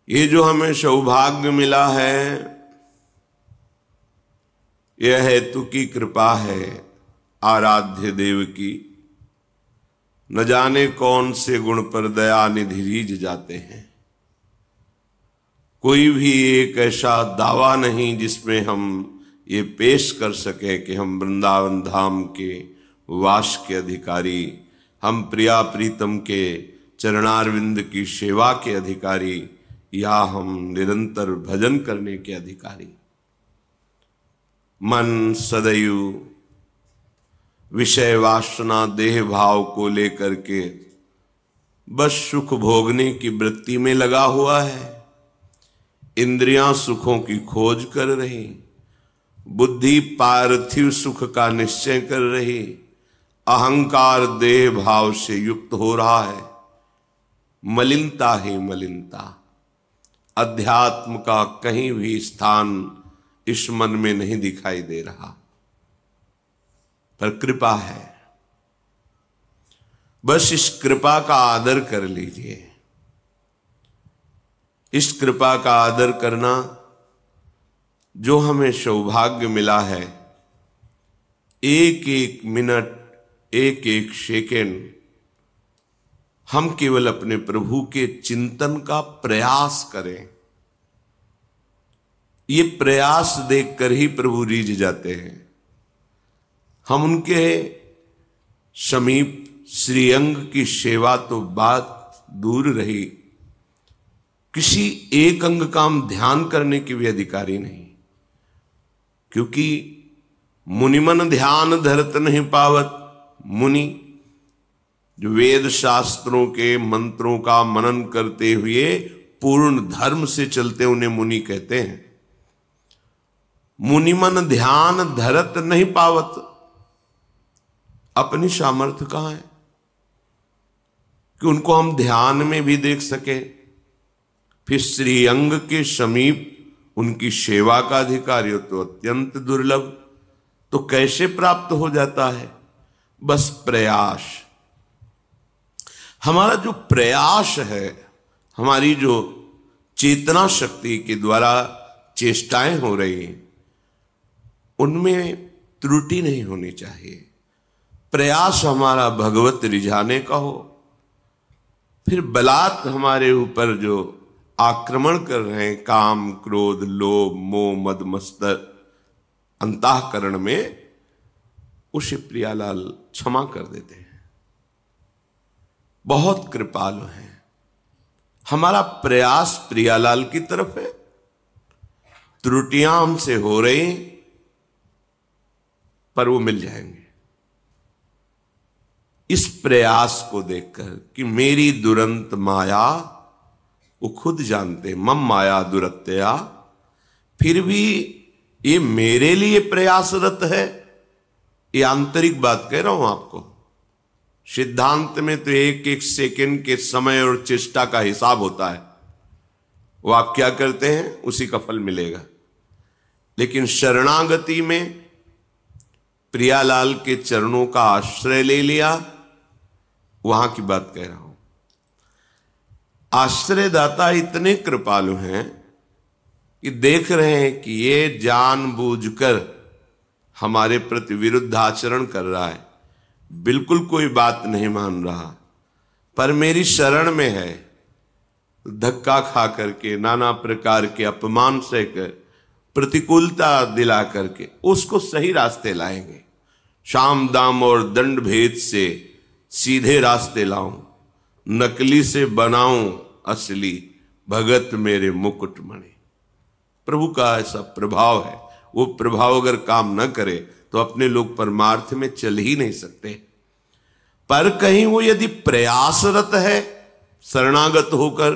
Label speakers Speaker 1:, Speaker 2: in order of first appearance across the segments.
Speaker 1: ये जो हमें सौभाग्य मिला है, यह हेतु की कृपा है आराध्य देव की। न जाने कौन से गुण पर दया निधि रीझ जाते हैं। कोई भी एक ऐसा दावा नहीं जिसमें हम ये पेश कर सके कि हम वृंदावन धाम के वास के अधिकारी, हम प्रिया प्रीतम के चरणारविंद की सेवा के अधिकारी, या हम निरंतर भजन करने के अधिकारी। मन सदैव विषय वासना देह भाव को लेकर के बस सुख भोगने की वृत्ति में लगा हुआ है। इंद्रियां सुखों की खोज कर रही, बुद्धि पार्थिव सुख का निश्चय कर रही, अहंकार देह भाव से युक्त हो रहा है। मलिनता ही मलिनता, अध्यात्म का कहीं भी स्थान इस मन में नहीं दिखाई दे रहा। पर कृपा है, बस इस कृपा का आदर कर लीजिए। इस कृपा का आदर करना जो हमें सौभाग्य मिला है, एक एक मिनट, एक एक सेकेंड हम केवल अपने प्रभु के चिंतन का प्रयास करें। ये प्रयास देखकर ही प्रभु रीझ जाते हैं। हम उनके समीप श्रीअंग की सेवा तो बात दूर रही, किसी एक अंग का हम ध्यान करने के भी अधिकारी नहीं। क्योंकि मुनिमन ध्यान धरत नहीं पावत। मुनि जो वेद शास्त्रों के मंत्रों का मनन करते हुए पूर्ण धर्म से चलते, उन्हें मुनि कहते हैं। मुनिमन ध्यान धरत नहीं पावत। अपनी सामर्थ्य कहां है कि उनको हम ध्यान में भी देख सके। फिर श्रीअंग के समीप उनकी सेवा का अधिकारी हो तो अत्यंत दुर्लभ। तो कैसे प्राप्त हो जाता है? बस प्रयास। हमारा जो प्रयास है, हमारी जो चेतना शक्ति के द्वारा चेष्टाएं हो रही हैं, उनमें त्रुटि नहीं होनी चाहिए। प्रयास हमारा भगवत रिझाने का हो। फिर बलात् हमारे ऊपर जो आक्रमण कर रहे हैं, काम क्रोध लोभ मोह मद मत्सर अंतःकरण में, उसे प्रियालाल क्षमा कर देते हैं। बहुत कृपालु हैं। हमारा प्रयास प्रियालाल की तरफ है। त्रुटियां हमसे हो रही, पर वो मिल जाएंगे। इस प्रयास को देखकर कि मेरी दुरंत माया, वो खुद जानते मम माया दुरत्या, फिर भी ये मेरे लिए प्रयासरत है। ये आंतरिक बात कह रहा हूं आपको। सिद्धांत में तो एक एक सेकंड के समय और चेष्टा का हिसाब होता है। वो आप क्या करते हैं उसी का फल मिलेगा। लेकिन शरणागति में प्रियालाल के चरणों का आश्रय ले लिया, वहां की बात कह रहा हूं। आश्रयदाता इतने कृपालु हैं कि देख रहे हैं कि ये जानबूझकर हमारे प्रति विरुद्ध आचरण कर रहा है, बिल्कुल कोई बात नहीं मान रहा, पर मेरी शरण में है। धक्का खा करके, नाना प्रकार के अपमान सहकर, प्रतिकूलता दिला करके उसको सही रास्ते लाएंगे। शाम दाम और दंड भेद से सीधे रास्ते लाऊं, नकली से बनाऊं असली, भगत मेरे मुकुटमणि। प्रभु का ऐसा प्रभाव है। वो प्रभाव अगर काम न करे तो अपने लोग परमार्थ में चल ही नहीं सकते। पर कहीं वो यदि प्रयासरत है शरणागत होकर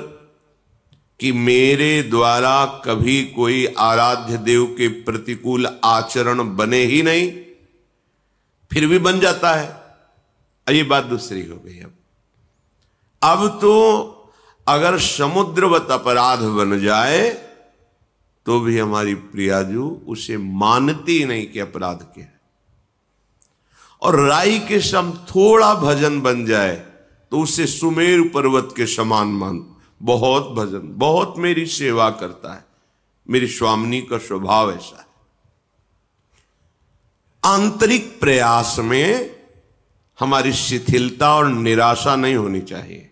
Speaker 1: कि मेरे द्वारा कभी कोई आराध्य देव के प्रतिकूल आचरण बने ही नहीं, फिर भी बन जाता है। ये बात दूसरी हो गई। अब तो अगर समुद्रवत अपराध बन जाए तो भी हमारी प्रियाजू उसे मानती नहीं कि अपराध क्या है। और राई के सम थोड़ा भजन बन जाए तो उसे सुमेरु पर्वत के समान बहुत भजन, बहुत मेरी सेवा करता है। मेरी स्वामिनी का स्वभाव ऐसा है। आंतरिक प्रयास में हमारी शिथिलता और निराशा नहीं होनी चाहिए।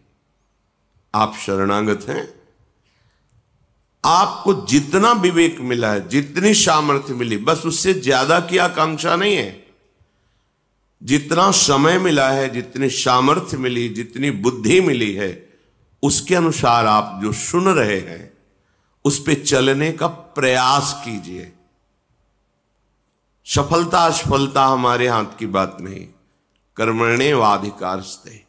Speaker 1: आप शरणागत हैं, आपको जितना विवेक मिला है, जितनी सामर्थ्य मिली, बस उससे ज्यादा की आकांक्षा नहीं है। जितना समय मिला है, जितनी सामर्थ्य मिली, जितनी बुद्धि मिली है, उसके अनुसार आप जो सुन रहे हैं उस पे चलने का प्रयास कीजिए। सफलता असफलता हमारे हाथ की बात नहीं। कर्मण्येवाधिकारस्ते,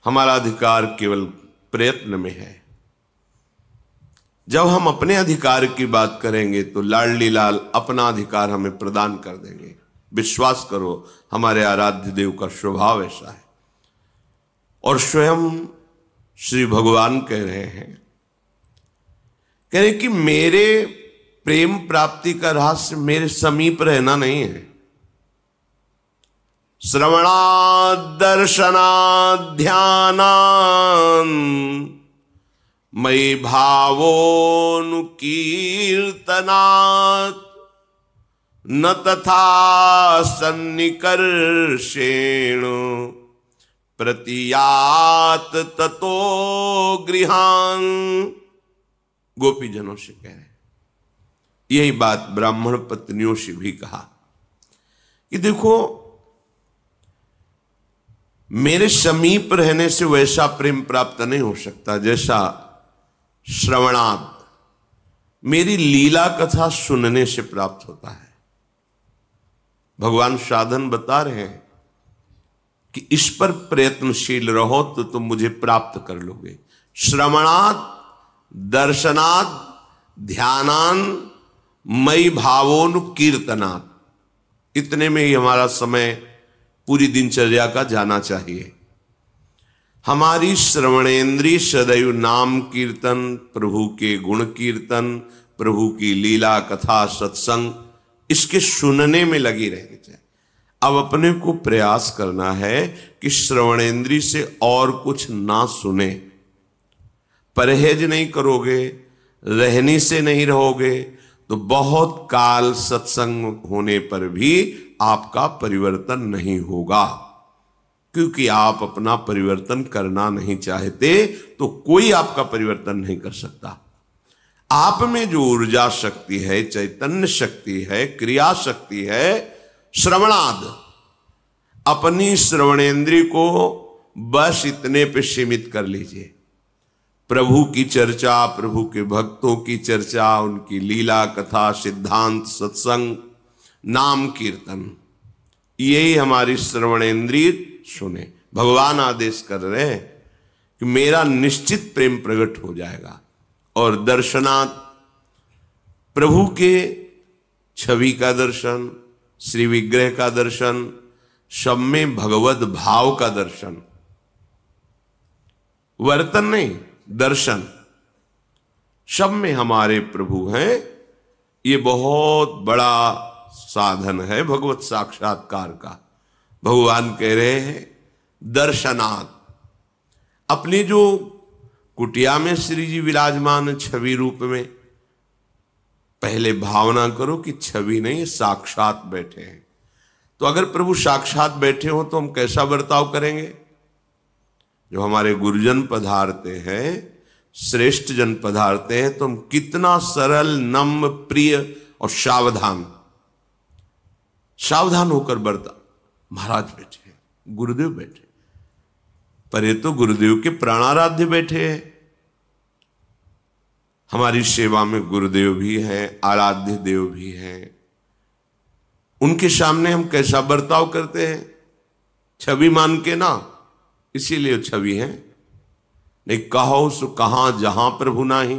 Speaker 1: हमारा अधिकार केवल प्रयत्न में है। जब हम अपने अधिकार की बात करेंगे तो लाडली लाल अपना अधिकार हमें प्रदान कर देंगे। विश्वास करो, हमारे आराध्य देव का स्वभाव ऐसा है। और स्वयं श्री भगवान कह रहे हैं, कह रहे कि मेरे प्रेम प्राप्ति का रहस्य मेरे समीप रहना नहीं है। श्रवणात् दर्शनात् ध्यानात् मयि भावोनुकीर्तनात् न तथा सन्निकर्षेण प्रतियात ततो गृहान्। गोपीजनों से कह रहे हैं, यही बात ब्राह्मण पत्नियों से भी कहा कि देखो, मेरे समीप रहने से वैसा प्रेम प्राप्त नहीं हो सकता जैसा श्रवणात्, मेरी लीला कथा सुनने से प्राप्त होता है। भगवान साधन बता रहे हैं कि इस पर प्रयत्नशील रहो तो तुम मुझे प्राप्त कर लोगे। श्रवणात् दर्शनात् ध्यानान् मयि भावोनुकीर्तनात्, इतने में ही हमारा समय पूरी दिनचर्या का जाना चाहिए। हमारी श्रवणेन्द्रिय सदैव नाम कीर्तन, प्रभु के गुण कीर्तन, प्रभु की लीला कथा सत्संग, इसके सुनने में लगी रहनी चाहिए। अब अपने को प्रयास करना है कि श्रवणेन्द्रिय से और कुछ ना सुने। परहेज नहीं करोगे, रहनी से नहीं रहोगे तो बहुत काल सत्संग होने पर भी आपका परिवर्तन नहीं होगा। क्योंकि आप अपना परिवर्तन करना नहीं चाहते तो कोई आपका परिवर्तन नहीं कर सकता। आप में जो ऊर्जा शक्ति है, चैतन्य शक्ति है, क्रिया शक्ति है, श्रवणाद, अपनी श्रवणेन्द्रिय को बस इतने पे सीमित कर लीजिए। प्रभु की चर्चा, प्रभु के भक्तों की चर्चा, उनकी लीला कथा, सिद्धांत, सत्संग, नाम कीर्तन, यही हमारी श्रवणेन्द्रिय सुने। भगवान आदेश कर रहे हैं कि मेरा निश्चित प्रेम प्रकट हो जाएगा। और दर्शनात्, प्रभु के छवि का दर्शन, श्री विग्रह का दर्शन, सब में भगवत भाव का दर्शन, वर्तन नहीं, दर्शन, सब में हमारे प्रभु हैं। ये बहुत बड़ा साधन है भगवत साक्षात्कार का। भगवान कह रहे हैं दर्शनात्, अपनी जो कुटिया में श्री जी विराजमान छवि रूप में, पहले भावना करो कि छवि नहीं, साक्षात बैठे हैं। तो अगर प्रभु साक्षात बैठे हो तो हम कैसा बर्ताव करेंगे? जो हमारे गुरुजन पधारते हैं, श्रेष्ठ जन पधारते हैं, तो हम कितना सरल, नम्र, प्रिय और सावधान होकर बर्ताव। महाराज बैठे, गुरुदेव बैठे, पर ये तो गुरुदेव के प्राणाराध्य बैठे हैं। हमारी सेवा में गुरुदेव भी हैं, आराध्य देव भी हैं। उनके सामने हम कैसा बर्ताव करते हैं? छवि मान के ना, इसीलिए छवि है। नहीं कहो सो कहां जहां प्रभु नाही,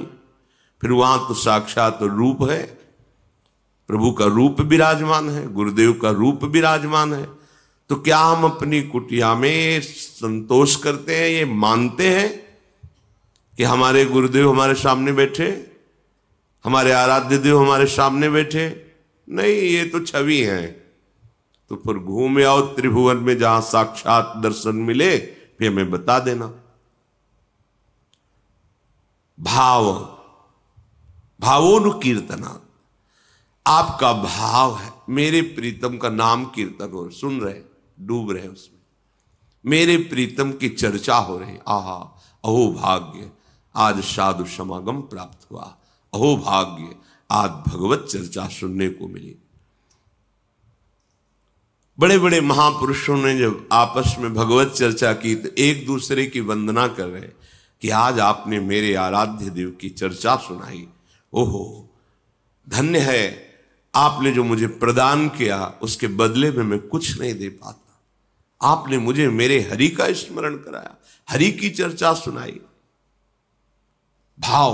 Speaker 1: फिर वहां तो साक्षात रूप है। प्रभु का रूप विराजमान है, गुरुदेव का रूप विराजमान है। तो क्या हम अपनी कुटिया में संतोष करते हैं, ये मानते हैं कि हमारे गुरुदेव हमारे सामने बैठे, हमारे आराध्य देव हमारे सामने बैठे? नहीं, ये तो छवि है। तो फिर घूम आओ त्रिभुवन में, जहां साक्षात दर्शन मिले, फिर हमें बता देना। भावोनुकीर्तना, आपका भाव है, मेरे प्रीतम का नाम कीर्तन हो, सुन रहे, डूब रहे उसमें, मेरे प्रीतम की चर्चा हो रही। आहा, अहो भाग्य, आज साधु समागम प्राप्त हुआ। अहो भाग्य, आज भगवत चर्चा सुनने को मिली। बड़े बड़े महापुरुषों ने जब आपस में भगवत चर्चा की तो एक दूसरे की वंदना कर रहे कि आज आपने मेरे आराध्य देव की चर्चा सुनाई। ओहो, धन्य है, आपने जो मुझे प्रदान किया उसके बदले में मैं कुछ नहीं दे पाता। आपने मुझे मेरे हरि का स्मरण कराया, हरि की चर्चा सुनाई। भाव,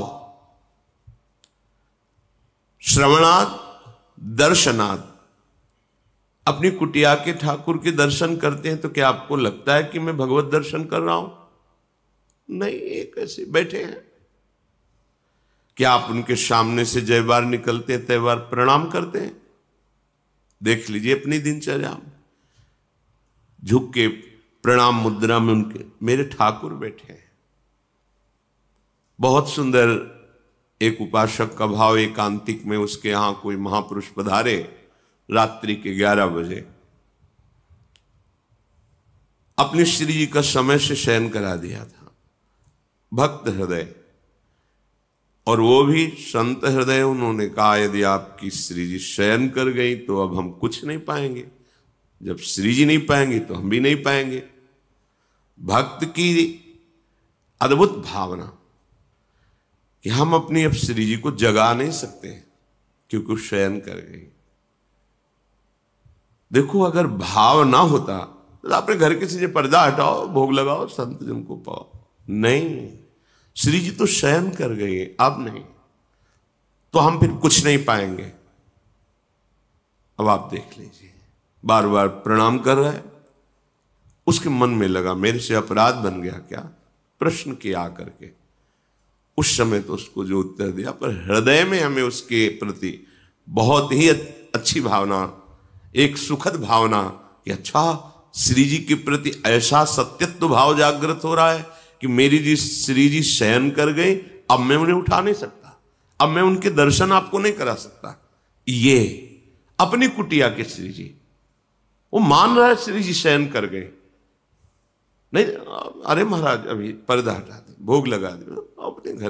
Speaker 1: श्रवणात् दर्शनात्। अपनी कुटिया के ठाकुर के दर्शन करते हैं तो क्या आपको लगता है कि मैं भगवत दर्शन कर रहा हूं? नहीं, एक ऐसे बैठे हैं। क्या आप उनके सामने से जय बार निकलते हैं तय बार प्रणाम करते हैं? देख लीजिए अपनी दिनचर्या में, झुक के प्रणाम मुद्रा में उनके मेरे ठाकुर बैठे हैं। बहुत सुंदर एक उपासक का भाव, एकांतिक में उसके यहां कोई महापुरुष पधारे, रात्रि के 11 बजे अपने श्री जी का समय से शयन करा दिया था। भक्त हृदय और वो भी संत हृदय, उन्होंने कहा यदि आपकी श्री जी शयन कर गई तो अब हम कुछ नहीं पाएंगे, जब श्री जी नहीं पाएंगे तो हम भी नहीं पाएंगे। भक्त की अद्भुत भावना कि हम अपनी अब श्री जी को जगा नहीं सकते क्योंकि वो शयन कर गई। देखो, अगर भाव ना होता तो अपने घर के से पर्दा हटाओ, भोग लगाओ, संत जन को पाओ। नहीं, श्री जी तो शयन कर गए, अब नहीं, तो हम फिर कुछ नहीं पाएंगे। अब आप देख लीजिए, बार बार प्रणाम कर रहा है, उसके मन में लगा मेरे से अपराध बन गया क्या, प्रश्न किया करके। उस समय तो उसको जो उत्तर दिया, पर हृदय में हमें उसके प्रति बहुत ही अच्छी भावना, एक सुखद भावना कि अच्छा, श्री जी के प्रति ऐसा सत्यत्व भाव जागृत हो रहा है कि मेरी जी श्री जी शयन कर गए, अब मैं उन्हें उठा नहीं सकता, अब मैं उनके दर्शन आपको नहीं करा सकता। ये अपनी कुटिया के श्री जी, वो मान रहा है श्री जी शयन कर गए। नहीं, अरे महाराज अभी पर्दा हटा दे, भोग लगा दे, अपने घर